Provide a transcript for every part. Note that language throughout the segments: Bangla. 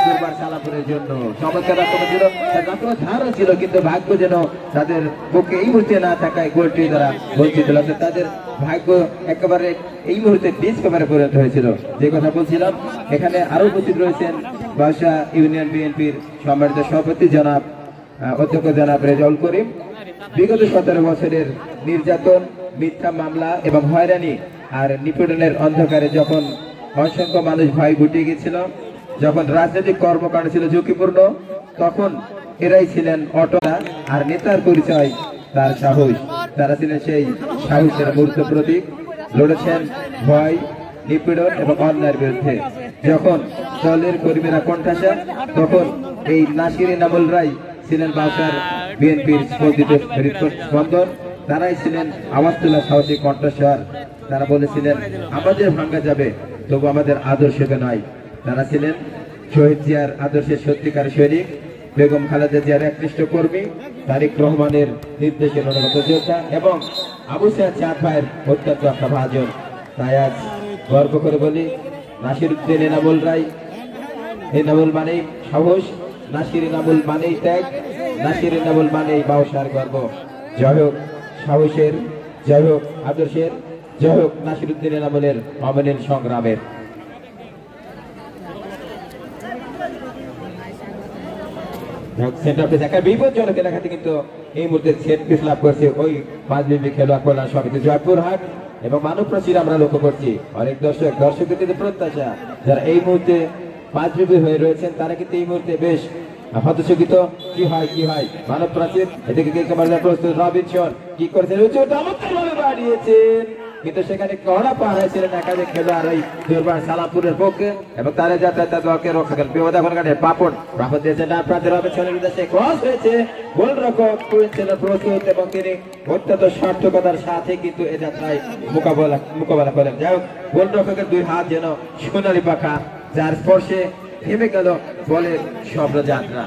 দুর্বার সালাপুরের জন্য চমৎকার আক্রমণ ছিল, ধারও ছিল, কিন্তু ভাগ্য যেন তাদের পক্ষে এই মুহূর্তে না থাকায় গোলটি তারা বঞ্চিত হল। তাদের ভাগ্য একেবারে এই মুহূর্তে ডিসকাভারে পরিণত হয়েছিল। যে কথা বলছিলাম, এখানে আরো উপস্থিত রয়েছেন বাসা ইউনিয়ন বিএনপির সম্মানিত সভাপতি জনাব অধ্যক্ষ জনাব রেজাউল করিম। বিগত 17 বছরের নির্যাতন, মিথ্যা মামলা এবং হয়রানি আর নিপীড়নের অন্ধকারে যখন অসংখ্য মানুষ ভয় গুটিয়ে গেছিল, যখন রাজনৈতিক কর্মকাণ্ড ছিল ঝুঁকিপূর্ণ, তখন এরাই ছিলেন অটলা। আর নেতার পরিচয় তার সাহস। তারা ছিলেন সেই সাহসের মূর্ত প্রতীক। লড়েছেন ভয়, নিপীড়ন এবং অন্যায়ের বিরুদ্ধে। যখন দলের কর্মীরা কণ্ঠাসা, তখন এই নাসির ইনামুলরাই ছিলেন বাসার বিএনপির স্পন্দিত স্পন্দন। তারাই ছিলেন আওয়াজ তোলা সাহসী কণ্ঠস্বর। তারা বলেছিলেন আমাদের ভাঙ্গা যাবে, তবু আমাদের আদর্শকে নয়। তারা ছিলেন শহীদ জিয়ার আদর্শের সত্যিকার সৈনিক, বেগম খালেদা জিয়ার একনিষ্ঠ কর্মী, তারেক রহমানের নির্দেশের অনুগত যোদ্ধা এবং আবু সাইদ চাঁদ ভাইয়ের অত্যন্ত একটা ভাজন। তাই আজ গর্ব করে বলি, নাসিরউদ্দিন এনামুল রায়, এনামুল মানেই সাহস, নাসির এনামুল মানেই ত্যাগ, নাসির এনামুল মানেই বাউসার গর্ব। জয় হোক সাহসের, জয় হোক আদর্শের, জয় হোক নাসিরউদ্দিন এনামুলের অমলিন সংগ্রামের। বিপজ্জনক এলাকাতে কিন্তু এই মুহূর্তে সেট পিস লাভ করছে ওই পাঁচবিবি খেলোয়াড় কল্যাণ সমিতি জয়পুরহাট এবং মানব প্রাচীর আমরা লক্ষ্য করছি। অনেক দর্শকদের কিন্তু প্রত্যাশা, যারা এই মুহূর্তে পাঁচবিবি হয়ে রয়েছেন, তারা কিন্তু এই মুহূর্তে বেশ হতচকিত। কি হয় মানব প্রাচীর, এদিকে প্রস্তুত রবিনসন কি করেছেন, চমৎকারভাবে বাড়িয়েছেন, কিন্তু সেখানে কড়া পার হয়েছিলেন একাধিক খেলোয়াড় ওই দুর্বার সালামপুরের পক্ষে এবং তারা যাতে তার দলকে রক্ষা করেন। বিপদ এখন কাটে পাপড় দিয়েছেন ডান প্রান্তে রবিনসনের উদ্দেশ্যে, ক্রস হয়েছে, গোলরক্ষক ছিলেন প্রস্তুত এবং তিনি অত্যন্ত সার্থকতার সাথে কিন্তু এ যাত্রায় মোকাবেলা করেন। যাই হোক, গোলরক্ষকের দুই হাত যেন সোনালী পাখা, যার স্পর্শে থেমে গেল বলের স্বপ্নযাত্রা।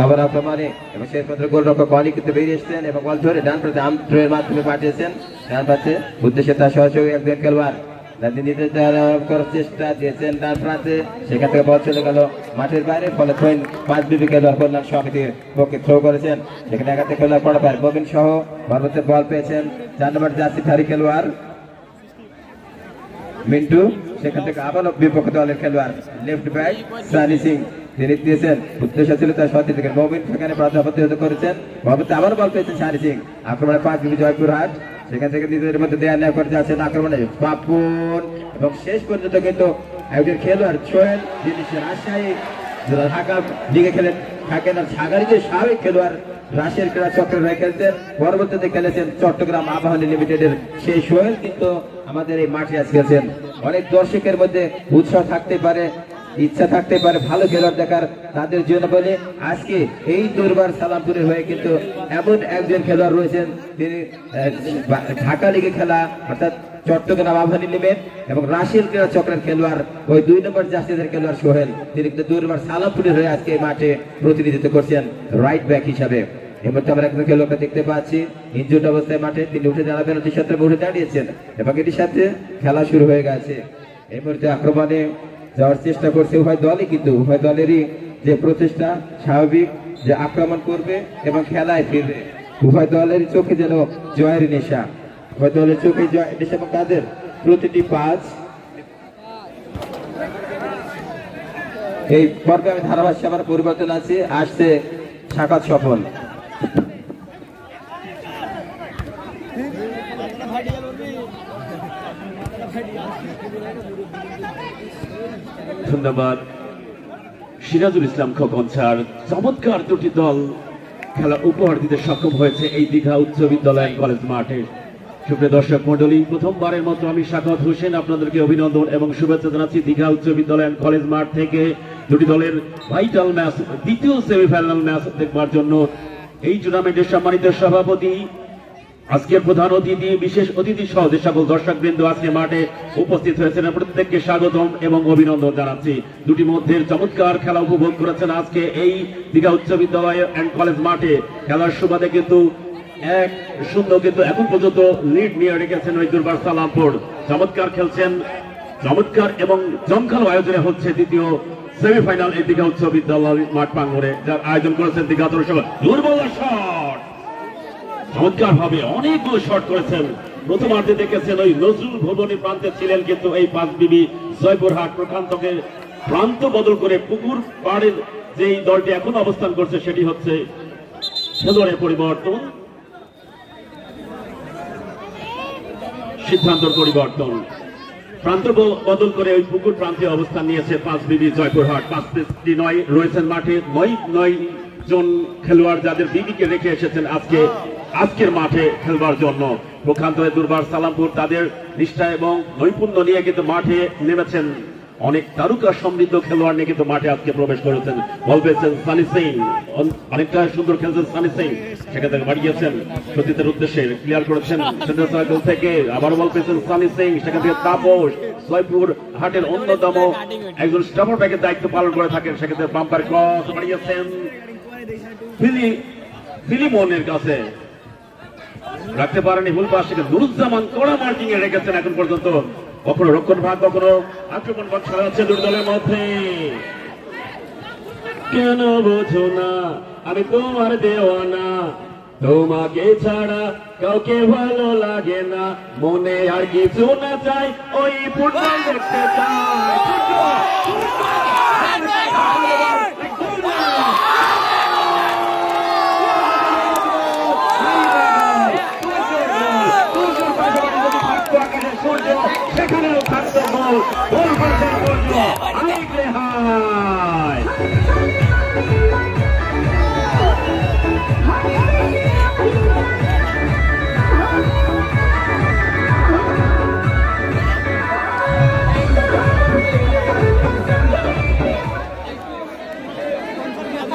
আবার আক্রমণে এবং শেষ পর্যন্ত গোলরক্ষক বলই কিন্তু বেরিয়ে এসছেন এবং বল ধরে ডান প্রান্তে আমথ্রোয়ের মাধ্যমে পাঠিয়েছেন। ডান প্রান্তে উদ্দেশ্যে তার সহযোগী একজন খেলোয়াড় নির্দেশ করার চেষ্টা দিয়েছেন ডান প্রান্তে, সেখান থেকে বল চলে গেল মাঠের বাইরে। ফলে থ্রোইন পাঁচবিবি খেলোয়াড় কল্যাণ সমিতির পক্ষে থ্রো করেছেন। সেখানে একাধিক খেলোয়াড় পড়া পায়, ববিন সহ ভারতের বল পেয়েছেন 4 নম্বর জার্সিধারী খেলোয়াড় মিন্টু। সেখান থেকে আবারও বিপক্ষ দলের খেলোয়াড় লেফট ব্যাক সানি সিং তিনি দিয়েছেন, উদ্দেশ্য ছিল তার সত্যি থেকে মবিন সেখানে প্রতিহত করেছেন। ভবিতে আবার বল পেয়েছেন সানি সিং। আক্রমণে পাঁচবিবি জয়পুরহাট, সেখান থেকে নিজেদের মধ্যে দেয়া নেওয়া করে যাচ্ছেন আক্রমণে পাপন এবং শেষ পর্যন্ত কিন্তু একজন খেলোয়াড় সোহেল, যিনি রাজশাহী ঢাকা লিগে খেলেন থাকেন আর সাগারিতে স্বাভাবিক খেলোয়াড় রাশিয়ার ক্রীড়া চক্রে রয়ে খেলতেন, পরবর্তীতে খেলেছেন চট্টগ্রাম আবাহনী লিমিটেডের সেই সোহেল কিন্তু আমাদের এই মাঠে আজ খেলছেন। অনেক দর্শকের মধ্যে উৎসাহ থাকতে পারে, ইচ্ছা থাকতে পারে ভালো খেলোয়াড় দেখার, তাদের জন্য বলে আজকে এই দুর্বার সালামপুরের হয়ে কিন্তু এমন একজন খেলোয়াড় রয়েছেন, তিনি ঢাকা লিগে খেলা অর্থাৎ চট্টগ্রাম আবাহনী লিমিটেড এবং রাশিয়ার ক্রীড়া চক্রের খেলোয়াড় ওই 2 নম্বর জার্সিধারী খেলোয়াড় সোহেল, তিনি কিন্তু দুর্বার সালামপুরের হয়ে আজকে মাঠে প্রতিনিধিত্ব করছেন রাইট ব্যাক হিসাবে। এই মুহূর্তে আমরা একজন খেলোয়াড়কে দেখতে পাচ্ছি ইনজুর্ড অবস্থায় মাঠে, তিনি উঠে দাঁড়াবেন, টি শার্টে উঠে দাঁড়িয়েছেন এবং এটির সাথে খেলা শুরু হয়ে গেছে। এই মুহূর্তে আক্রমণে যাওয়ার চেষ্টা করছে উভয় দলই, কিন্তু উভয় দলেরই যে প্রচেষ্টা স্বাভাবিক যে আক্রমণ করবে এবং খেলায় ফিরবে। উভয় দলেরই চোখে যেন জয়ের নেশা, উভয় দলের চোখে জয়ের নেশা এবং তাদের প্রতিটি পাঁচ। এই পর্বে আমি ধারাভাষ্য আমার পরিবর্তন আছে, আসছে সাকাত সফল। ধন্যবাদ সিরাজুল ইসলাম খোকন স্যার। চমৎকার দুটি দল খেলা উপহার দিতে সক্ষম হয়েছে এই দীঘা উচ্চ বিদ্যালয় কলেজ মাঠে। সুপ্রিয় দর্শক মন্ডলী, প্রথমবারের মতো আমি সাখাওয়াত হোসেন আপনাদেরকে অভিনন্দন এবং শুভেচ্ছা জানাচ্ছি দীঘা উচ্চ বিদ্যালয় কলেজ মাঠ থেকে দুটি দলের ভাইটাল ম্যাচ, দ্বিতীয় সেমিফাইনাল ম্যাচ দেখবার জন্য। এই টুর্নামেন্টের সম্মানিত সভাপতি, আজকের প্রধান অতিথি, বিশেষ অতিথি সহ যে সকল দর্শক বৃন্দ আজকে মাঠে উপস্থিত হয়েছেন প্রত্যেককে স্বাগতম এবং অভিনন্দন জানাচ্ছি। দুটি মধ্যে চমৎকার খেলা উপভোগ করেছেন আজকে এই দীঘা উচ্চ বিদ্যালয় অ্যান্ড কলেজ মাঠে। খেলার সুবাদে কিন্তু 1-0 কিন্তু এখন পর্যন্ত লিড নিয়ে রেখেছেন ওই দুর্বার সালামপুর। চমৎকার খেলছেন, চমৎকার এবং জমকালো আয়োজনে হচ্ছে দ্বিতীয় সেমিফাইনাল এই দীঘা উচ্চ বিদ্যালয় মাঠ প্রাঙ্গণে, যার আয়োজন করেছেন দীঘা দর্শক। দুর্বল শট, চমৎকার ভাবে অনেকগুলো শট করেছেন। প্রথমার্ধে দেখেছেন ওই নজরুল ভবনী প্রান্তে ছিলেন, কিন্তু এই 5 বিবি জয়পুরহাট প্রকান্তকে প্রান্ত বদল করে পুকুর পাড়ের যেই দলটি এখন অবস্থান করছে সেটি হচ্ছে খেলোয়াড়ের পরিবর্তন, সিদ্ধান্তর পরিবর্তন। প্রান্ত বদল করে ওই পুকুর প্রান্তে অবস্থান নিয়েছে 5 বিবি জয়পুরহাট। 5-9 রয়েছেন মাঠে, 9 জন খেলোয়াড় যাদের বিবিকে রেখে এসেছেন আজকের মাঠে খেলবার জন্য। প্রকান্তরে দুর্বার সালামপুর তাদের নিষ্ঠা এবং নৈপুণ্য নিয়ে কিন্তু মাঠে নেমেছেন। অনেক তারকা সমৃদ্ধ খেলোয়াড় নিয়ে কিন্তু মাঠে আজকে প্রবেশ করেছেন। বল পেয়েছেন সানি সিং, অনেকটা সুন্দর খেলছেন সানি সিং, সেখান থেকে বাড়িয়েছেন সতীতের উদ্দেশ্যে, ক্লিয়ার করেছেন সেন্টার সার্কেল থেকে। আবার বল পেয়েছেন সানি সিং, সেখান থেকে তাপস জয়পুর হাটের অন্যতম একজন স্টাফার ব্যাগের দায়িত্ব পালন করে থাকেন, সেক্ষেত্রে বাম্পার ক্রস বাড়িয়েছেন ফিলিমনের কাছে, রাখতে পারেনি ভুল পাশ থেকে নুরুজ্জামান কড়া মার্কিং এ রেখেছেন। এখন পর্যন্ত কখনো রক্ষণ ভাগ কখনো আক্রমণ ভাগ খেলা হচ্ছে দুই দলের মধ্যে। কেন বোঝো না আমি তোমার দেওয়ানা, তোমাকে ছাড়া কাউকে ভালো লাগে না, মনে আর কিছু না চাই, ওই ফুটবল দেখতে চাই। সেখানেও থাকতো গোল, গোল করেছেন সূর্য। অনেক রেহাই,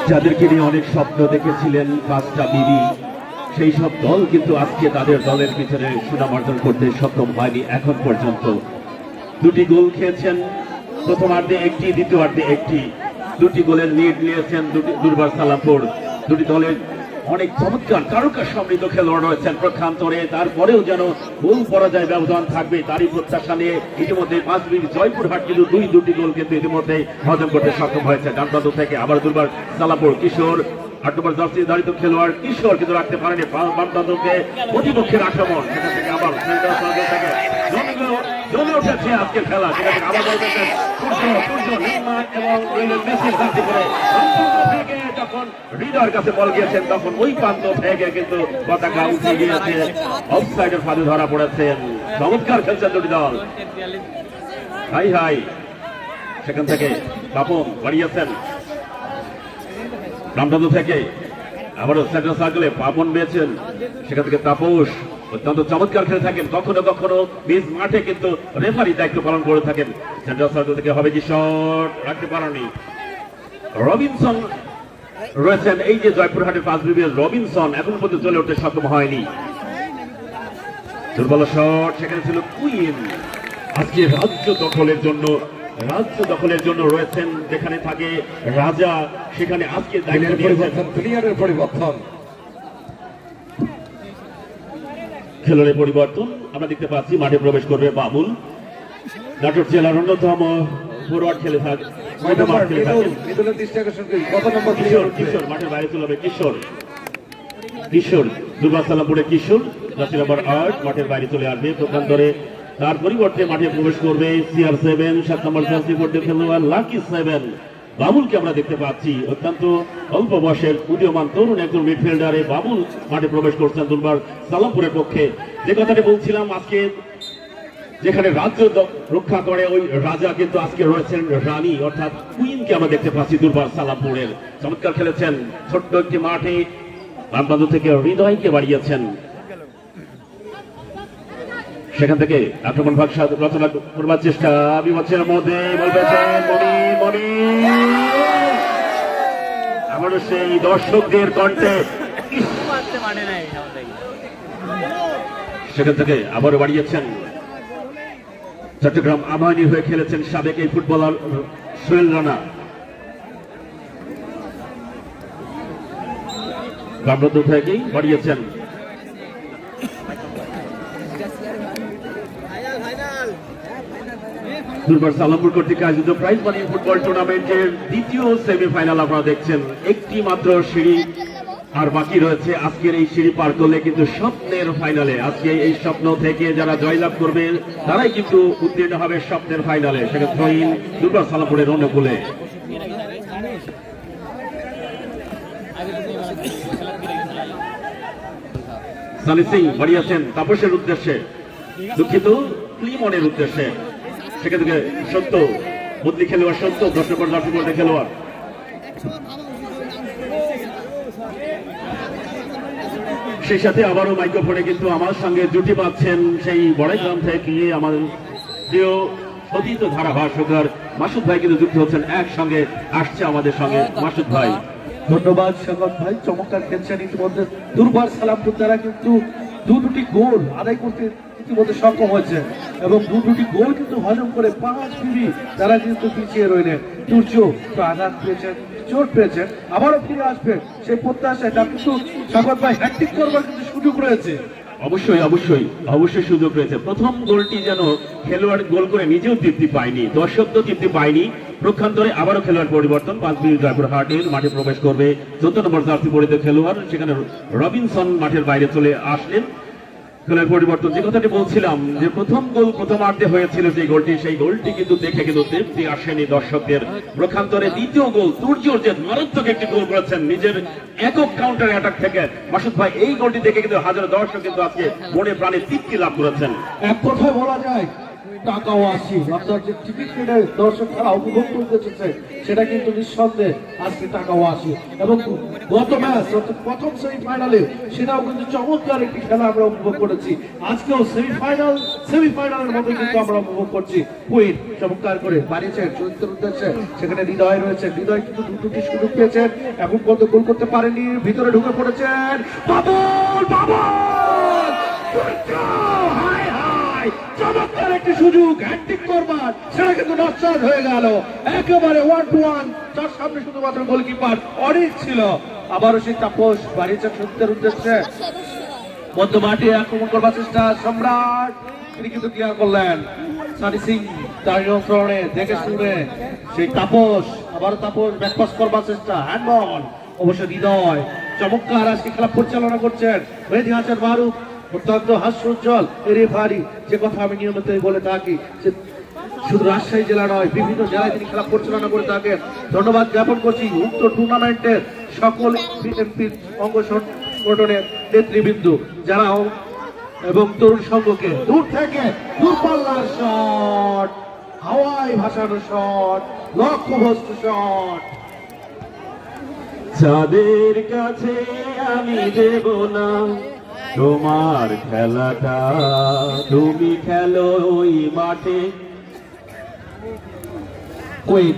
যাদেরকে নিয়ে অনেক স্বপ্ন দেখেছিলেন 5টা বিবি, সেই সব দল কিন্তু আজকে তাদের দলের পিছনে সুনাম অর্জন করতে সক্ষম হয়নি এখন পর্যন্ত। 2টি গোল খেয়েছেন, প্রথমার্ধে 1টি, দ্বিতীয়ার্ধে 1টি। 2টি গোলের লিড নিয়েছেন দুর্বার সালামপুর। 2টি দলের অনেক চমৎকার তারকা সমৃদ্ধ খেলোয়াড় রয়েছেন প্রক্ষান্তরে, তারপরেও যেন গোল পরাজয় ব্যবধান থাকবে তারই প্রত্যাশা নিয়ে ইতিমধ্যে 5 বিবি জয়পুরহাট কিন্তু 2টি গোল কিন্তু ইতিমধ্যে হজম করতে সক্ষম হয়েছে। ডানপ্রান্ত থেকে আবার দুর্বার সালামপুর, কিশোর 8 নম্বর জার্সি ধারিত খেলোয়াড় কিশোর কিন্তু রাখতে পারেনি বামপ্রান্তকে প্রতিপক্ষের আক্রমণ, সেখান থেকে আবার জমে উঠেছে আজকের খেলা। সেখান থেকে আবার বলতেছেন সূর্য নির্মাণ এবং মেসির জার্সি করে থেকে যখন হৃদয়ের কাছে বল গিয়েছেন তখন ওই প্রান্ত থেকে কিন্তু পতাকা উঠে গিয়েছে, অফসাইডের ফাঁদে ধরা পড়েছেন। চমৎকার খেলছেন 2টি দল। হাই সেখান থেকে বাপন বাড়িয়েছেন রামদাদু থেকে, আবারও সেন্টার সার্কেলে পাপন পেয়েছেন, সেখান থেকে তাপস অত্যন্ত চমৎকার খেলে থাকেন। কখনো কখনো নিজ মাঠে কিন্তু রেফারি দায়িত্ব পালন করে থাকেন। সেন্টার সার্কেল থেকে হবে কি শট, রাখতে পারেনি। রবিনসন রয়েছেন, এই যে জয়পুরহাটের 5 বিবি রবিনসন এখন পর্যন্ত চলে উঠতে সক্ষম হয়নি। দুর্বল শট, সেখানে ছিল কুইন। আজকে রাজ্য দখলের জন্য রয়েছেন, যেখানে থাকে রাজা সেখানে আজকে প্লেয়ারের পরিবর্তন, খেলোয়াড়ের পরিবর্তন আমরা দেখতে পাচ্ছি। মাঠে প্রবেশ করবে বাবুল, নাটোর জেলার অন্যতম ফরওয়ার্ড খেলে থাকে। কিশোর মাঠের বাইরে চলে হবে, কিশোর দুর্বা সালামপুরে কিশোর জার্সি নাম্বার 8 মাঠের বাইরে চলে আসবে প্রকান্তরে। তার পরিবর্তে মাঠে প্রবেশ করবে CR7 7 নম্বর জার্সি পড়তে খেলোয়াড় লাকি 7 বাবুলকে আমরা দেখতে পাচ্ছি। অত্যন্ত অল্প বয়সের উদীয়মান তরুণ একজন মিডফিল্ডারে বাবুল মাঠে প্রবেশ করছেন দুর্বার সালামপুরের পক্ষে। যে কথাটি বলছিলাম, আজকে যেখানে রাজ্য রক্ষা করে ওই রাজা কিন্তু আজকে রয়েছেন রানী অর্থাৎ কুইনকে আমরা দেখতে পাচ্ছি দুর্বার সালামপুরের। চমৎকার খেলেছেন ছোট্ট একটি মাঠে, বামবান্ধব থেকে হৃদয়কে বাড়িয়েছেন। সেখান থেকে আক্রমণ ভাগ রচনা করবার চেষ্টা, বিপক্ষের মধ্যে আমারও সেই দর্শকদের কণ্ঠে সেখান থেকে আবারও বাড়িয়েছেন। চট্টগ্রাম আমানি হয়ে খেলেছেন সাবেক এই ফুটবলার সোহেল রানা। বামবান্ধব থেকেই বাড়িয়েছেন, দুর্বার সালামপুর কর্তৃক আয়োজিত প্রাইজ মানি ফুটবল টুর্নামেন্টের দ্বিতীয় সেমিফাইনাল আপনারা দেখছেন। একটি মাত্র সিঁড়ি আর বাকি রয়েছে। আজকের এই সিঁড়ি পার করলে কিন্তু স্বপ্নের ফাইনালে, আজকে এই স্বপ্ন থেকে যারা জয়লাভ করবে তারাই কিন্তু উত্তীর্ণ হবে স্বপ্নের ফাইনালে। সেটা থ্রোইন দুর্বার সালামপুরের অনুকূলে। সানি সিং বাড়িয়েছেন তাপসের উদ্দেশ্যে, দুঃখিত ক্লিমনের উদ্দেশ্যে। সেখান থেকে সত্য বদলি খেলোয়াড়, সত্য দর্শক খেলোয়াড়। সেই সাথে আবারও মাইক্রোফোনে কিন্তু আমার সঙ্গে জুটি পাচ্ছেন সেই বড়াইগ্রাম থেকে আমার প্রিয় সতীর্থ ধারাভাষ্যকার মাসুদ ভাই কিন্তু যুক্ত হচ্ছেন, একসঙ্গে আসছে আমাদের সঙ্গে মাসুদ ভাই। ধন্যবাদ স্বাগত ভাই, চমৎকার খেলছেন। ইতিমধ্যে দুর্বার সালামপুর তারা কিন্তু দুটি গোল আদায় করতে ইতিমধ্যে সক্ষম হয়েছে এবং দুটি গোল কিন্তু হজম করে 5 মিনিট তারা কিন্তু পিছিয়ে রইলেন। সূর্য তো আঘাত পেয়েছেন, চোট পেয়েছেন, আবারও ফিরে আসবে সেই প্রত্যাশায়। তার কিন্তু স্বাগত ভাই হ্যাট্রিক করবার কিন্তু সুযোগ রয়েছে। অবশ্যই অবশ্যই অবশ্যই সুযোগ রয়েছে। প্রথম গোলটি যেন খেলোয়াড় গোল করে নিজেও তৃপ্তি পায়নি, দর্শক তো তৃপ্তি পায়নি। প্রক্ষান্তরে আবারও খেলোয়াড় পরিবর্তন, 5 মিনিট জয়পুরহাটের মাঠে প্রবেশ করবে 14 নম্বর জার্সি পরিহিত খেলোয়াড়। সেখানে রবিনসন মাঠের বাইরে চলে আসলেন। খেলোয়াড় পরিবর্তন, যে কথাটি বলছিলাম যে প্রথম গোল প্রথমার্ধে হয়েছিল যে গোলটি, সেই গোলটি কিন্তু দেখে কিন্তু তৃপ্তি আসেনি দর্শকদের। প্রক্ষান্তরে দ্বিতীয় গোল তুর্যর্জের মারাত্মক একটি গোল করেছেন নিজের একক কাউন্টার অ্যাটাক থেকে মাসুদ ভাই। এই গোলটি দেখে কিন্তু হাজারো দর্শক কিন্তু আজকে মনে প্রাণে তৃপ্তি লাভ করেছেন। এক কথায় বলা যায় টাকাও আসি, অর্থাৎ যে টিকিট কেটে দর্শক খেলা উপভোগ করতে এসেছে সেটা কিন্তু নিঃসন্দেহে আজকে টাকাও আসি। এবং গত ম্যাচ অর্থাৎ প্রথম সেমিফাইনালে সেটাও কিন্তু চমৎকার একটি খেলা আমরা উপভোগ করেছি। আজকেও সেমিফাইনালের মধ্যে কিন্তু আমরা উপভোগ করছি। কুইন চমৎকার করে বাড়িয়েছেন চরিত্রের উদ্দেশ্যে, সেখানে হৃদয় রয়েছে। হৃদয় কিন্তু দুটি সুযোগ পেয়েছেন, এখন পর্যন্ত গোল করতে পারেনি, ভিতরে ঢুকে পড়েছেন। বাবুল চমৎকার একটি সুযোগ হ্যাট্রিক করবার, সেটা কিন্তু নস্বাত হয়ে গেল। একেবারে 1-1, তার সামনে শুধুমাত্র গোলকিপার অনেক ছিল। আবারও সেই তাপস বাড়িয়েছেন সত্যের উদ্দেশ্যে, মধ্য মাঠে আক্রমণ করবার চেষ্টা সম্রাট, তিনি কিন্তু ক্লিয়ার করলেন। সানি সিং তার নিয়ন্ত্রণে দেখে শুনে সেই তাপস, আবারও তাপস ব্যাকপাস করবার চেষ্টা, হ্যান্ডবল। অবশ্য হৃদয় চমৎকার আজকে খেলা পরিচালনা করছেন। মেহেদী হাসান মারুফ অত্যন্ত হাস্যোজ্জ্বল রেফারি, যে কথা আমি নিয়মিতই বলে থাকি, যে শুধু রাজশাহী জেলা নয় বিভিন্ন জেলায় তিনি খেলা পরিচালনা করে থাকেন। ধন্যবাদ জ্ঞাপন করছি উক্ত টুর্নামেন্টের সকল বিএনপির অঙ্গ সংগঠনের নেতৃবৃন্দ যারা এবং তরুণ সংঘকে। দূর থেকে দূরপাল্লার শট, হাওয়ায় ভাসানো শট, লক্ষ্যভ্রষ্ট শট। যাদের কাছে আমি দেব না তোমার খেলাটা, তুমি খেলো ওই মাঠে। কুইন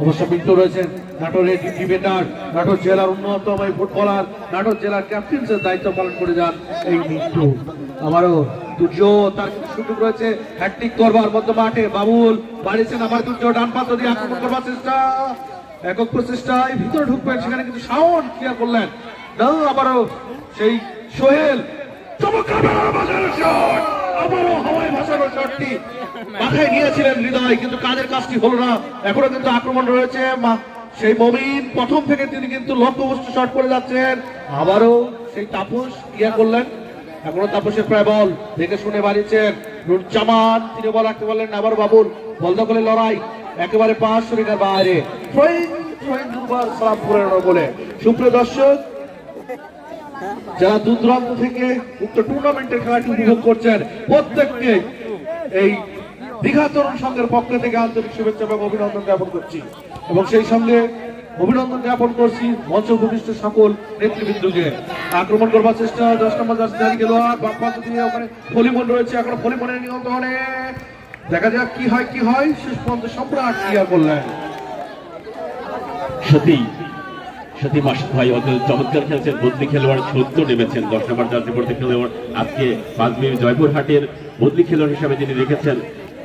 অবশ্য মিন্টু রয়েছেন, নাটোরের ডিফেন্ডার, নাটোর জেলার অন্যতম এই ফুটবলার, নাটোর জেলার ক্যাপ্টেন্সের দায়িত্ব পালন করে যান এই মিন্টু। আবারও দুর্য, তার সুযোগ রয়েছে হ্যাট্রিক করবার মধ্য মাঠে। বাবুল বাড়িয়েছেন, আবার দুর্য ডান পাত্র দিয়ে আক্রমণ করবার চেষ্টা, একক প্রচেষ্টায় ভিতরে ঢুকবেন, সেখানে কিন্তু শাওন ক্লিয়ার করলেন না। আবারও সেই সোহেল চমৎকার শট, আবারও হাওয়ায় ভাসানো শটটি মাথায় নিয়েছিলেন হৃদয়, কিন্তু কাজের কাজটি হলো না। এখনো কিন্তু আক্রমণ রয়েছে, সেই মমিন প্রথম থেকে তিনি কিন্তু লক্ষ্যবস্তু শট করে যাচ্ছেন। আবারও সেই তাপস ক্লিয়ার করলেন, এখনো তাপসের প্রায় বল দেখে শুনে বাড়িয়েছেন নুরজামান, তিনি বল রাখতে পারলেন না। আবার বাবুল বল দখলে লড়াই, একেবারে 5 মিটার বাইরে। বলে সুপ্রিয় দর্শক, যারা দূর দূরান্ত থেকে উক্ত টুর্নামেন্টের খেলাটি উপভোগ করছেন প্রত্যেককে এই দীঘা তরুণ সংঘের পক্ষ থেকে আন্তরিক শুভেচ্ছা এবং অভিনন্দন জ্ঞাপন করছি, এবং সেই সঙ্গে অভিনন্দন জ্ঞাপন করছি মঞ্চ উপবিষ্ট সকল নেতৃবৃন্দকে। আক্রমণ করবার চেষ্টা 10 নম্বর জার্সি খেলোয়াড় বাম পাশ দিয়ে, ওখানে ফলিমন রয়েছে, এখন ফলিমনের নিয়ন্ত্রণে, দেখা যাক কি হয়। শেষ পর্যন্ত সম্রাট ক্লিয়ার করলেন। সত্যি সত্যি মাসুদ ভাই অত চমৎকার খেলছেন। বদলি খেলোয়াড় সত্য নেমেছেন 10 নম্বর জার্সি পরিহিত খেলোয়াড়। আজকে 5 মিনিট জয়পুরহাটের বদলি খেলোয়াড় হিসাবে যিনি রেখেছেন,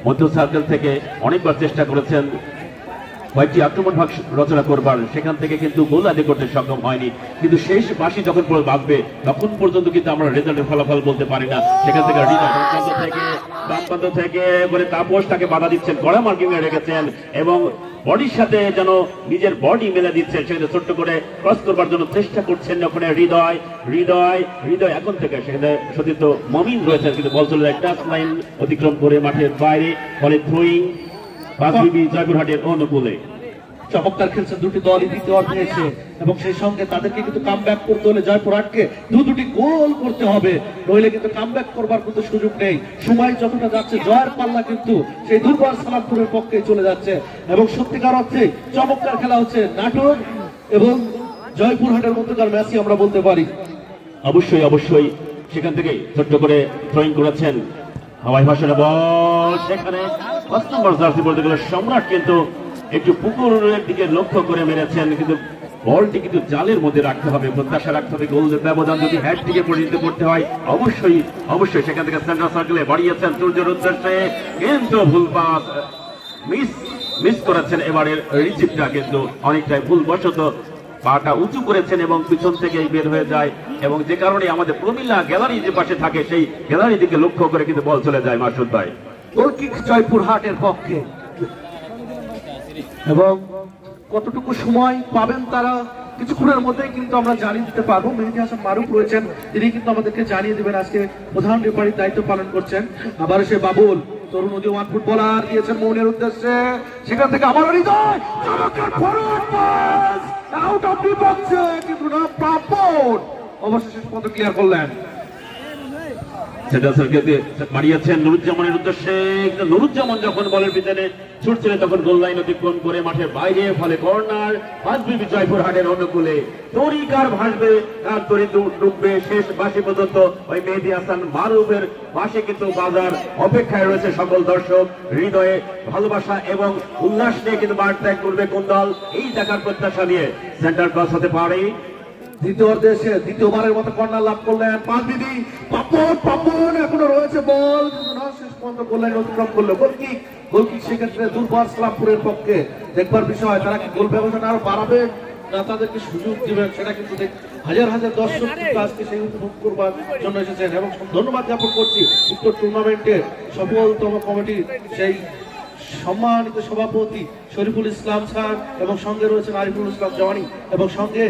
মধ্য সার্কেল থেকে অনেকবার চেষ্টা করেছেন কয়েকটি আক্রমণ ভাগ রচনা করবার, সেখান থেকে কিন্তু গোল আদায় করতে সক্ষম হয়নি। কিন্তু শেষ বাঁশি যখন বাজবে তখন পর্যন্ত কিন্তু আমরা রেজাল্টের ফলাফল বলতে পারি না। সেখান থেকে বাম প্রান্ত থেকে বলে তাপস তাকে বাধা দিচ্ছেন, কড়া মার্কিং এ রেখেছেন এবং বডির সাথে যেন নিজের বডি মেলে দিচ্ছেন, সেখানে ছোট্ট করে ক্রস করবার জন্য চেষ্টা করছেন ওখানে হৃদয় হৃদয় হৃদয় এখন থেকে সেখানে সতীর্থ মমিন রয়েছেন, কিন্তু বল চলে যায় টাচ লাইন অতিক্রম করে মাঠের বাইরে, ফলে থ্রোয়িং পাঁচবিবি জয়পুরহাটের অনুকূলে। চমৎকার খেলছে দুটি দলই দ্বিতীয় অর্ধে এসে, এবং সেই সঙ্গে তাদেরকে কিন্তু কামব্যাক করতে হলে জয়পুরহাটকে দুটি গোল করতে হবে, নইলে কিন্তু কামব্যাক করবার কিন্তু সুযোগ নেই। সময় যতটা যাচ্ছে জয়ের পাল্লা কিন্তু সেই দুর্বার সালামপুরের পক্ষে চলে যাচ্ছে, এবং সত্যিকার অর্থে চমৎকার খেলা হচ্ছে নাটোর এবং জয়পুরহাটের মধ্যকার ম্যাচই আমরা বলতে পারি। অবশ্যই অবশ্যই সেখান থেকে ছোট্ট করে থ্রোয়িং করেছেন হাওয়াই ভাষণে বল, সেখানে ৫ নম্বর জার্সি বলতে গেলে সম্রাট কিন্তু একটু পুকুরের দিকে লক্ষ্য করে মেরেছেন, কিন্তু বলটি কিন্তু জালের মধ্যে রাখতে হবে, প্রত্যাশা রাখতে হবে গোলের ব্যবধান যদি হ্যাট থেকে পরিণত করতে হয়। অবশ্যই অবশ্যই সেখান থেকে সেন্টার সার্কেলে বাড়িয়েছেন সূর্যের উদ্দেশ্যে, কিন্তু ভুল পাস মিস করেছেন। এবারের রিসিভটা কিন্তু অনেকটাই ভুলবশত পাটা উঁচু করেছেন এবং পিছন থেকে বের হয়ে যায়, এবং যে কারণে আমাদের প্রমিলা গ্যালারি যে পাশে থাকে সেই গ্যালারির দিকে লক্ষ্য করে কিন্তু বল চলে যায় মাসুদ ভাই। গোলকিক জয়পুরহাটের পক্ষে, এবং কতটুকু সময় পাবেন তারা কিছুক্ষণের মধ্যেই কিন্তু আমরা জানিয়ে দিতে পারবো। মেহেদী হাসান মারুফ রয়েছেন, তিনি কিন্তু আমাদেরকে জানিয়ে দিবেন। আজকে প্রধান রেফারির দায়িত্ব পালন করছেন। আবার সে বাবুল তরুণ উদীয়মান ফুটবলার দিয়েছেন মৌনের উদ্দেশ্যে, সেখান থেকে আবার হৃদয় চমৎকার forward pass out of the বক্সে, কিন্তু না পাপন অবশেষে শেষ পর্যন্ত ক্লিয়ার করলেন। সেটা সার্কেলে বাড়িয়েছেন নুরুজ্জামানের উদ্দেশ্যে, নুরুজ্জামান যখন বলের পিছনে ছুটছিলেন তখন গোল লাইন অতিক্রম করে মাঠের বাইরে, ফলে কর্নার পাঁচবিবি জয়পুরহাটের অনুকূলে। তরিকার ভাসবে আর তরি ডুববে শেষ বাঁশি পর্যন্ত ওই মেহেদী হাসান মারুফের পাশে কিন্তু বাজার অপেক্ষায় রয়েছে সকল দর্শক, হৃদয়ে ভালোবাসা এবং উল্লাস নিয়ে কিন্তু মাঠ ত্যাগ করবে কোন দল, এই দেখার প্রত্যাশা নিয়ে সেন্টার ক্রস হতে পারে। দ্বিতীয় অর্ধে এসে দ্বিতীয়বারের মতো কর্নার লাভ করলেন পাঁচবিবি, পাপন এখনো রয়েছে বল, কিন্তু না শেষ পর্যন্ত গোল লাইন অতিক্রম করলো। গোলকিক সেক্ষেত্রে দুর্বার সালামপুরের পক্ষে দেখবার বিষয়, তারা কি গোল ব্যবধান আরো বাড়াবে না তাদেরকে সুযোগ দিবেন, সেটা কিন্তু হাজার হাজার দর্শক কিন্তু আজকে সেই উপভোগ করবার জন্য এসেছেন। এবং ধন্যবাদ জ্ঞাপন করছি উত্তর টুর্নামেন্টের সফলতম কমিটির সেই সম্মানিত সভাপতি শরীফুল ইসলাম স্যার, এবং সঙ্গে রয়েছেন আরিফুল ইসলাম জওয়ানি, এবং সঙ্গে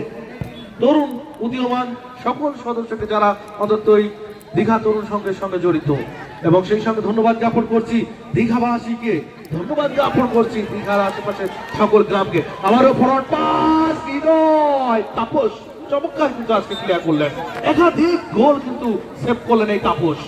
তরুণ উদীয়মান সকল সদস্যকে যারা অন্ততই দীঘা তরুণ সংঘের সঙ্গে জড়িত, এবং সেই সঙ্গে ধন্যবাদ জ্ঞাপন করছি দীঘাবাসীকে, ধন্যবাদ জ্ঞাপন করছি দীঘার আশেপাশে সকল গ্রামকে। আমারও ফরওয়ার্ড পাস হৃদয় তাপস চমৎকার কিন্তু আজকে ক্লিয়ার করলেন, একাধিক গোল কিন্তু সেভ করলেন এই তাপস।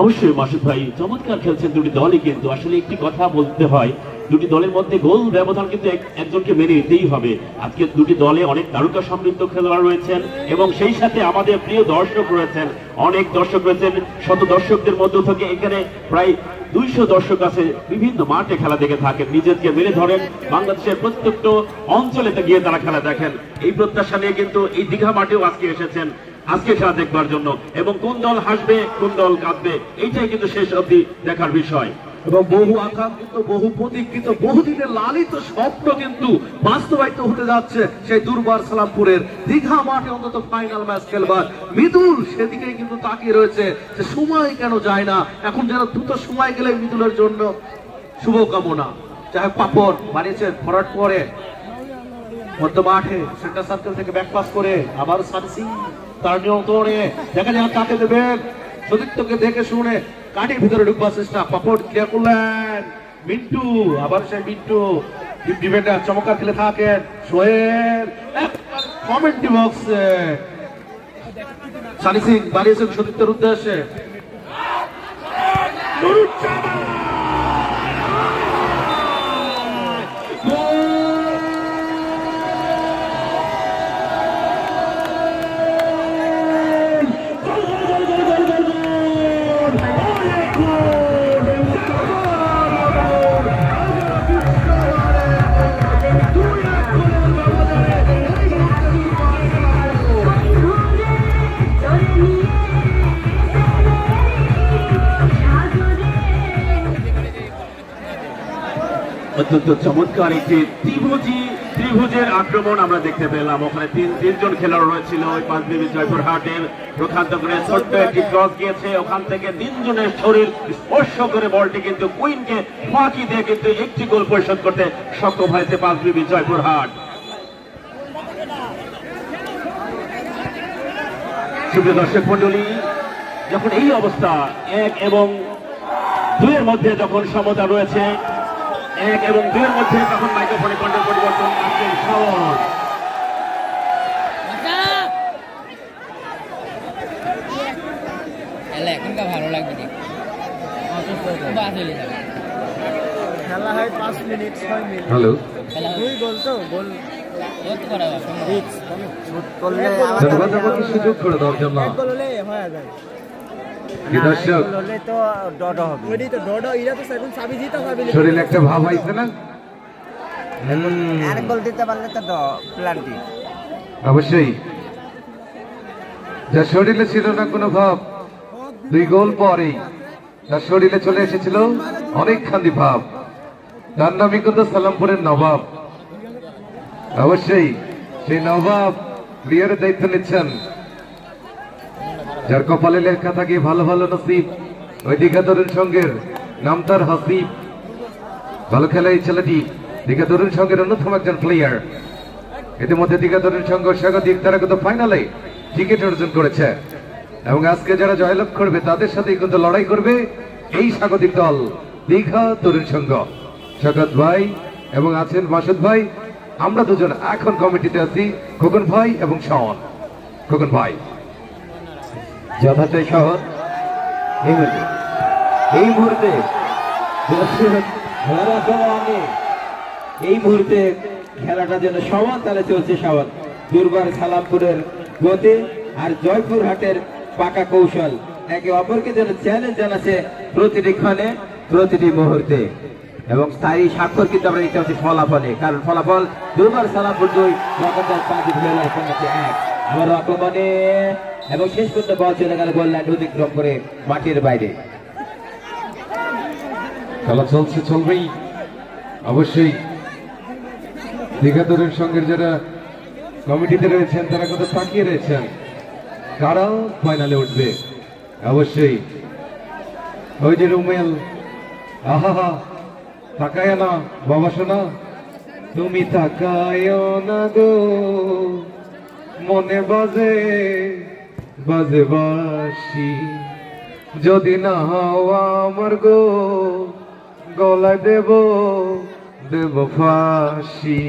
অবশ্যই মাসুদ ভাই চমৎকার খেলছেন দুটি দলই, কিন্তু আসলে একটি কথা বলতে হয়, দুটি দলের মধ্যে গোল ব্যবধান কিন্তু একজনকে মেনে নিতেই হবে। আজকে দুটি দলে অনেক তারকা সমৃদ্ধ খেলোয়াড় রয়েছেন, এবং সেই সাথে আমাদের প্রিয় দর্শক রয়েছেন, অনেক দর্শক রয়েছেন। শত দর্শকদের মধ্য থেকে এখানে প্রায় 200 দর্শক আছে, বিভিন্ন মাঠে খেলা দেখে থাকেন, নিজেকে মেরে ধরেন, বাংলাদেশের প্রত্যেকটা অঞ্চলে গিয়ে তারা খেলা দেখেন। এই প্রত্যাশা নিয়ে কিন্তু এই দীঘা মাঠেও আজকে এসেছেন আজকে খেলা দেখবার জন্য, এবং কোন দল হাসবে কোন দল কাঁদবে এইটাই কিন্তু শেষ অবধি দেখার বিষয়। এবং বহু আকাঙ্ক্ষিত বহু প্রতীক্ষিত বহুদিনের লালিত স্বপ্ন কিন্তু বাস্তবায়িত হতে যাচ্ছে সেই দুর্বার সালামপুরের দীঘা মাঠে অন্তত ফাইনাল ম্যাচ খেলবার। মৃদুল সেদিকেই কিন্তু তাকিয়ে রয়েছে যে সময় কেন যায় না, এখন যেন দ্রুত সময় গেলে মৃদুলের জন্য শুভকামনা। যাই হোক পাপন বানিয়েছেন ফরওয়ার্ড করে মধ্য মাঠে সেন্টার সার্কেল থেকে ব্যাকপাস করে আবার সানি সিং তার নিয়ন্ত্রণে, দেখা যাক কাকে দেবেন, সতীর্থকে দেখে শুনে কাটির ভিতরে ঢুকবার চেষ্টা, পাপড় ক্লিয়ার করলেন মিন্টু, আবার সেই মিন্টু ডিফেন্ডার চমৎকার খেলে থাকেন সোহেল, কমেন্ট্রি বক্সে সানি সিং বাড়িয়েছেন সতীর্থের উদ্দেশ্যে, অত্যন্ত চমৎকার একটি ত্রিভুজের আক্রমণ আমরা দেখতে পেলাম। ওখানে তিনজন খেলোয়াড় রয়েছিল ওই 5 বিবি জয়পুরহাটের। প্রখান্ত করে ছোট্ট একটি ক্রস গিয়েছে, ওখান থেকে তিনজনের শরীর স্পর্শ করে বলটি কিন্তু কুইনকে ফাঁকি দিয়ে কিন্তু একটি গোল পরিশোধ করতে সক্ষম হয়েছে 5 বিবি জয়পুরহাট। সুপ্রিয় দর্শক মন্ডলী, যখন এই অবস্থা 1 এবং 2 এর মধ্যে যখন সমতা রয়েছে, 1 এবং 2 এর মধ্যে তখন মাইক্রোফোনে কন্ট্রোল পরিবর্তন আসছে শাওন। এখনকার ভালো লাগবে দেখতে, খেলা হয় 5 মিনিট 6 মিনিট। হ্যালো, খেলা 2 গোল তো গোল করতে পারা সম্ভব। শুট করলে ধন্যবাদ আমাকে সুযোগ করে দেওয়ার জন্য। এক গোল হলে হয়ে যায়। কি দর্শক, গোল হলে তো ডড হবে। ওইটাই তো ডড, এরা তো সেকেন্ড সাবি জিতা সাবি। শরীরে একটা ভাব আইছে না? আর গোল দিতে পারলে তো প্লান্টি। অবশ্যই, যার শরীরে ছিল না কোনো ভাব, 2 গোল পরেই তার শরীরে চলে এসেছিল অনেকখানি ভাব। তার নামই কিন্তু সালামপুরের নবাব। অবশ্যই সেই নবাব প্লেয়ারের দায়িত্ব নিচ্ছেন, যার কপালে লেখা থাকে ভালো ভালো নসিব। ওই দীঘা তরুণ সংঘের নাম তার হাসিব। ভালো খেলা এই ছেলেটি দীঘা তরুণ সংঘের অন্যতম একজন প্লেয়ার। ইতিমধ্যে দীঘা তরুণ সংঘ স্বাগতিক তারা কিন্তু ফাইনালে টিকিট অর্জন করেছে এবং আজকে যারা জয়লাভ করবে তাদের সাথেই কিন্তু লড়াই করবে এই স্বাগতিক দল দীঘা তরুণ সংঘ। শওকত ভাই এবং আছেন মাসুদ ভাই, আমরা দুজন এখন কমিটিতে আছি, খোকন ভাই এবং শাওন। খোকন ভাই যথার্থ শহর এই মুহূর্তে এই মুহূর্তে খেলাটা যেন সমান তালে চলছে। সমান দুর্বার সালামপুরের গতি আর জয়পুরহাটের পাকা কৌশল একে অপরকে যেন চ্যালেঞ্জ জানাচ্ছে প্রতিটি ক্ষণে প্রতিটি মুহূর্তে। এবং স্থায়ী স্বাক্ষর কিন্তু আমরা নিতে হচ্ছে ফলাফলে, কারণ ফলাফল দুর্বার সালামপুর 2 লগাতার 5 1 আবার আক্রমণে এবং শেষ পর্যন্ত বল চলে গেল গোল লাইন অতিক্রম করে মাঠের বাইরে। খেলা চলছে, চলবেই অবশ্যই। দীঘা তরুণ সংঘের যারা কমিটিতে রয়েছেন তারা কত তাকিয়ে রয়েছেন কারা ফাইনালে উঠবে। অবশ্যই ওই যে রুমেল, আহা তাকায় না বাবা শোনা, তুমি তাকায় না গো, মনে বাজে বাজে বাসি, যদি না হওয়া আমার গো, গলায় দেব দেব ফাঁসি।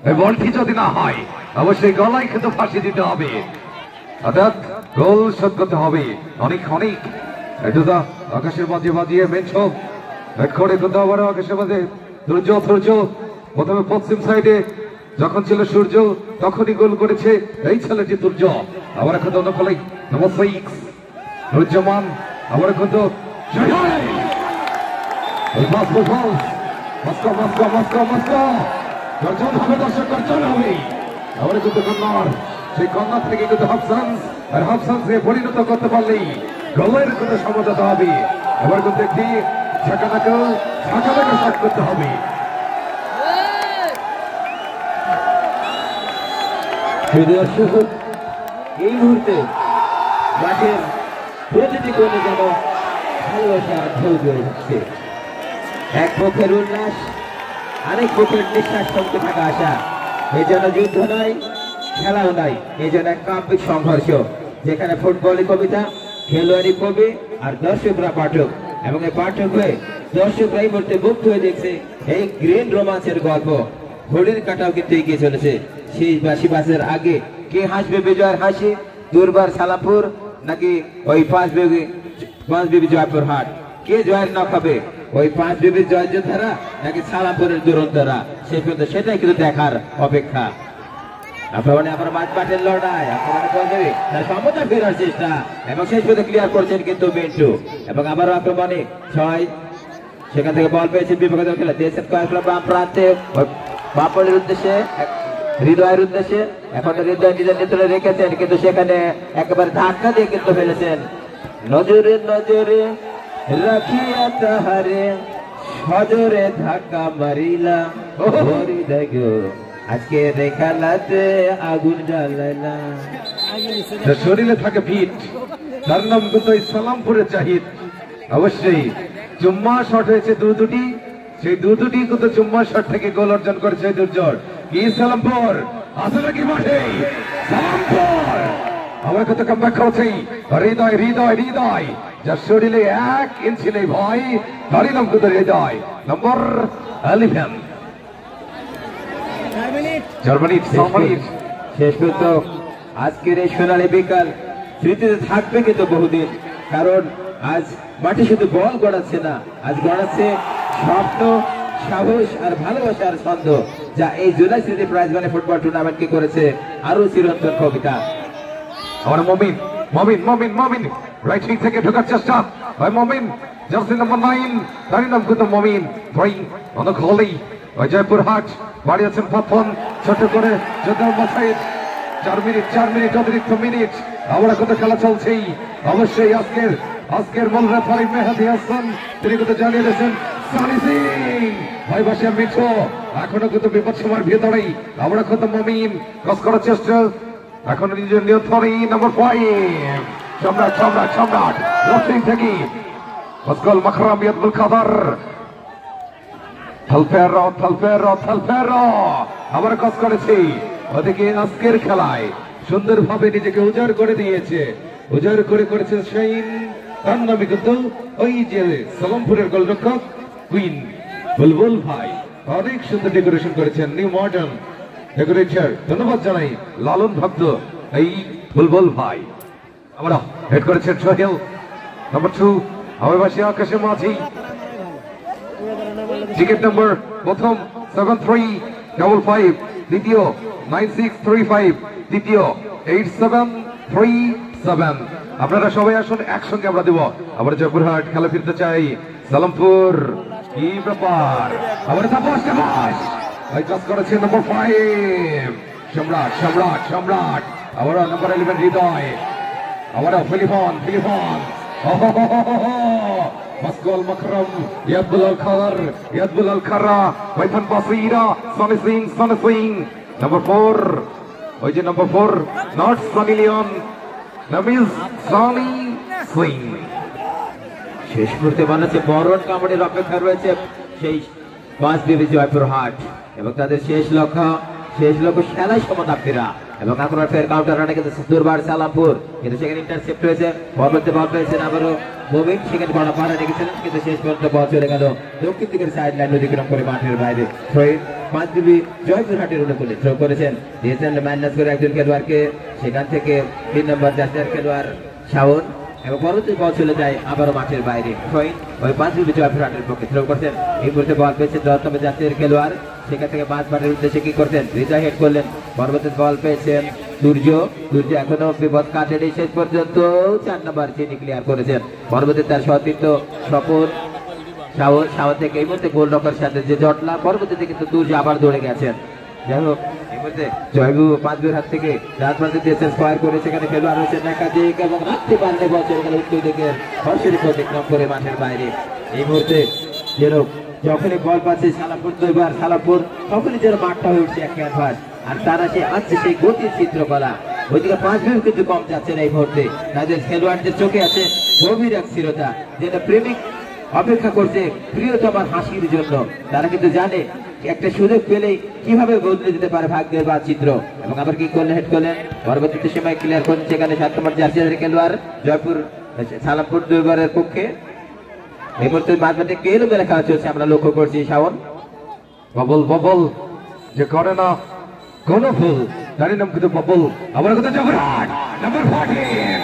এই বলটি যদি না হয় অবশ্যই গলায় কিন্তু ফাঁসি দিতে হবে, অর্থাৎ গোল শোধ করতে হবে অনেক অনেক। এটা আকাশের মাঝে বাজিয়ে মেছ করে কোথাও আবার আকাশের মাঝে সূর্য সূর্য প্রথমে পশ্চিম সাইডে যখন ছিল সূর্য তখনই গোল করেছে এই ছেলেটি সূর্য। আবার এখন অন্য ফলে নমস্কার নুরুজ্জামান, আবার এখন তো গর্জন হবে, দর্শক গর্জন হবে। আবার কিন্তু কন্নড়, সেই কন্নড় থেকে কিন্তু হাফসান্স আর হাফসান্সে পরিণত করতে পারলেই গোলের কিন্তু সমঝোতা হবে। এবার কিন্তু একটি ছাকাটাকে শট করতে হবে। এই মুহূর্তে মাঠের প্রতিটি কোণে যেন ভালোবাসার ঢেউ বয়ে যাচ্ছে। এক পক্ষের উল্লাস, আরেক পক্ষের নিঃশ্বাস থমকে থাকা আশা। এই জন্য যুদ্ধ নয়, খেলাও নাই, এই জন্য এক কাব্যিক সংঘর্ষ, যেখানে ফুটবলের কবিতা, খেলোয়াড়ি কবি আর দর্শকরা পাঠক। এবং এই পাঠক হয়ে দর্শকরা এই মুহূর্তে মুগ্ধ হয়ে দেখছে এই গ্রিন রোমান্সের গল্প। ঘড়ির কাটাও কিন্তু এগিয়ে চলেছে। শেষ বাসের আগে কে হাসবে বিজয়ের হাসি, দুর্বার সালামপুর নাকি ওই 5 বিবি জয়পুরহাট? কে জয়ের না খাবে, ওই 5 বিবির জয় যোদ্ধারা নাকি সালামপুরের দুরন্তরা? সেই পর্যন্ত সেটাই কিন্তু দেখার অপেক্ষা। আক্রমণে আবার মাঠের লড়াই, আক্রমণে করবে তার সমতা ফেরার চেষ্টা এবং শেষ পর্যন্ত ক্লিয়ার করছেন কিন্তু মিন্টু। এবং আবারও আক্রমণে 6, সেখান থেকে বল পেয়েছে বিপক্ষ খেলা দেশের কয়েক বাম প্রান্তে বাপলের উদ্দেশ্যে, হৃদয়ের উদ্দেশ্যে। এখন হৃদয় নিজের নেতৃত্বে রেখেছেন, কিন্তু সেখানে একেবারে ধাক্কা দিয়ে কিন্তু ফেলেছেন। নজরে নজরে রাখিয়া তাহারে হজরে ধাক্কা মারিলাম হৃদয় গো আজকে খেলাতে আগুন জ্বালাইলাম। যার শরীরে থাকে ভিট, তার নাম কিন্তু ইসলামপুরের জাহিদ। অবশ্যই জুম্মা শট হয়েছে দুটি, সেই দুটি কিন্তু জুম্মা শট থেকে গোল অর্জন করেছে দুর্জয়। কি ইসলামপুর আছে নাকি মাঠে? ইসলামপুর আমার কত কামব্যাক করছে। হৃদয় হৃদয় হৃদয় যার শরীরে 1 ইঞ্চি নেই ভাই, তারই নাম কিন্তু হৃদয়। নম্বর 11 জার্মানি। শেষ পর্যন্ত আজকের এই সোনালী বিকাল স্মৃতিতে থাকবে কিন্তু বহুদিন, কারণ আজ মাঠে শুধু বল গড়াচ্ছে না, আজ গড়াচ্ছে স্বপ্ন, সাহস আর ভালোবাসার ছন্দ, যা এই জুলাই স্মৃতি প্রাইজ মানি ফুটবল টুর্নামেন্টকে করেছে আরো চিরন্তন কবিতা। আমার মমিন মমিন মমিন মমিন রাইট উইং থেকে ঢোকার চেষ্টা হয় মমিন, জার্সি নাম্বার 9 তার নাম কিন্তু মমিন। থ্রোয়িং অনেক হলেই ওই জয়পুরহাট বাড়িয়েছেন পাপন ছোট করে যোদ্ধার মাথায়। 4 মিনিট অতিরিক্ত মিনিট আমরা কত খেলা চলছেই। অবশ্যই আজকের মূল রেফারি মেহেদী হাসান তিনি কিন্তু জানিয়ে দিয়েছেন সানি সিং ভাই বাসিয়া মিঠো এখনো কিন্তু বিপদ সময়ের ভেতরেই। আমরা কত মমিন ক্রস করার চেষ্টা এখন নিজের নিয়ন্ত্রণে। নম্বর 5 সম্রাট লফটিং থেকে মস্কল মাখরাম ইয়াদুল কাদার থালফেরো আবার ক্রস করেছি। ওদিকে আজকের খেলায় সুন্দরভাবে নিজেকে উজাড় করে দিয়েছে, উজাড় করে করেছে শাইন। তার নামে কিন্তু ওই যে সালামপুরের গোলরক্ষক কুইন বুলবুল ভাই অনেক সুন্দর ডেকোরেশন করেছেন, নিউ মডার্ন ডেকোরেটর। ধন্যবাদ জানাই লালন ভক্ত এই বুলবুল ভাই। আমরা হেড করেছেন সোহেল। নম্বর 2 আবাসী আকাশে মাঝি। টিকিট নম্বর প্রথম 7355, দ্বিতীয় 9635, তৃতীয় 8737। আপনারা সবাই আসুন, একসঙ্গে আমরা দেব। আবার জয়পুরহাট খেলা ফিরতে চাই। সালামপুর কি ব্যাপার, আবার তাপস ভাই ক্রস করেছে নম্বর 5 সম্রাট। আবার নম্বর 11 হৃদয়। আবার ফিলিপন মস্কল মাকরম ইয়াদুল খারা ওয়াইফান বাসিরা সানি সিং। নম্বর 4 ওই যে নম্বর 4 নট সানি লিওন, নাম ইজ সানি সিং। শেষ মুহূর্তে বানাচ্ছে বরণ কামড়ের অপেক্ষা রয়েছে সেই 5 বিবি জয়পুরহাট এবং তাদের শেষ লক্ষ্য সেলাই সমতাপ্তিরা। এবং আক্রমণ ফের কাউন্টার রানে কিন্তু দুর্বার সালামপুর, কিন্তু সেখানে ইন্টারসেপ্ট হয়েছে। পরবর্তী বল পেয়েছেন আবারও মোমিন, সেখানে বড় পাড়া রেখেছিলেন, কিন্তু শেষ পর্যন্ত বল চলে গেল দক্ষিণ দিকের সাইড লাইন অতিক্রম করে মাঠের বাইরে। থ্রোইন 5 বিবি জয়পুরহাটের অনুকূলে থ্রো করেছেন, দিয়েছেন মাইনাস করে একজন খেলোয়াড়কে, সেখান থেকে 3 নম্বর জাতীয় খেলোয়াড় শাওন এবং পরবর্তী বল চলে যায় আবারও মাঠের বাইরে। থ্রোইন ওই 5 বিবি জয়পুরহাটের পক্ষে থ্রো করছেন। এই মুহূর্তে বল পেয়েছেন 10 নম্বর জাতীয় খেলোয়াড়, সেখান থেকে 5 বারের উদ্দেশ্যে কি করতেন হৃদয় হেড করলেন। পরবর্তী বল পেয়েছেন সূর্য এখনো বিপদ কাটেনি, শেষ পর্যন্ত 4 নম্বর চিনি ক্লিয়ার করেছেন। পরবর্তী তার সতীর্থ স্বপন শাওন থেকে এই মুহূর্তে গোলরক্ষকের সাথে যে জটলা, পরবর্তীতে কিন্তু সূর্য আবার দৌড়ে গেছেন। যাই হোক এই মুহূর্তে জয়বু 5 বির হাত থেকে রাত প্রান্তে দিয়েছেন, স্কোয়ার করে সেখানে খেলোয়াড় হয়েছেন একাধিক এবং রাখতে পারলে বল চলে গেল উত্তর দিকের সরাসরি অতিক্রম করে মাঠের বাইরে। এই মুহূর্তে যেন যখনই বল পাচ্ছে সালামপুর তখনই যেন মাঠটা হয়ে উঠছে এক ক্যানভাস, আর তারা আসছে সেই গতির চিত্রকলা। ওইদিকে 5 বির কিন্তু কম যাচ্ছে না এই মুহূর্তে, তাদের খেলোয়াড়দের চোখে আছে গভীর এক স্থিরতা, যেটা প্রেমিক অপেক্ষা করছে প্রিয়তমার হাসির জন্য। তারা কিন্তু জানে একটা সুযোগ পেলেই কিভাবে বদলে দিতে পারে ভাগ্যের বা চিত্র। এবং আবার কি করলেন, হেড করলেন, পরবর্তীতে সময় ক্লিয়ার করছেন সেখানে 7 নম্বর জার্সি খেলোয়াড় সালামপুর দুইবারের পক্ষে। এই মুহূর্তে মাঝমাঠে কেলো বেলা খেলা চলছে, আমরা লক্ষ্য করছি। শাওন ববল যে করে না কোন ফুল, তারই নাম কিন্তু ববল। আবার কত জবরাট নম্বর 14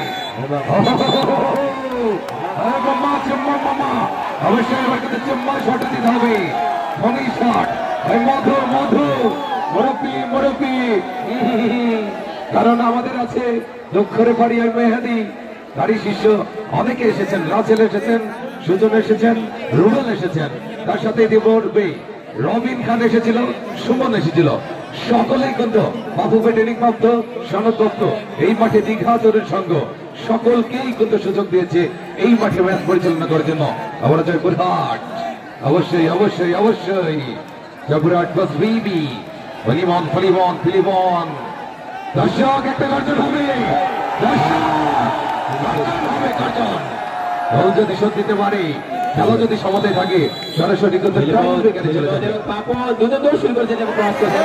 অবশ্যই এবার কিন্তু চুম্মা শট দিতে হবে। ফনি শট মধু মুরব্বী কারণ আমাদের আছে দক্ষ রেফারি মেহেদী, তারই শিষ্য অনেকে এসেছেন, রাসেল এসেছেন, সুজন এসেছেন, রুবেল এসেছেন, তার সাথে ইতিপূর্বে রবিন খান এসেছিল, সুমন এসেছিল। সকলেই কিন্তু বাবু ট্রেনিং প্রাপ্ত সনদপ্রাপ্ত এই মাঠে দীঘা তরুণ সংঘ সকলকেই কিন্তু সুযোগ দিয়েছে এই মাঠে ম্যাচ পরিচালনা করার জন্য। আমরা জয়পুরহাট অবশ্যই অবশ্যই অবশ্যই জবরাট প্লাস বিবি ফলিমন ফলিমন ফিলিমন দর্শক একটা গর্জন হবে গর্জন দল যদি শোধ দিতে পারে খেলা যদি সমাধে থাকে সরাসরি কিন্তু পাপন দ্রুত দৌড় শুরু করেছেন এবং ক্রস করেছেন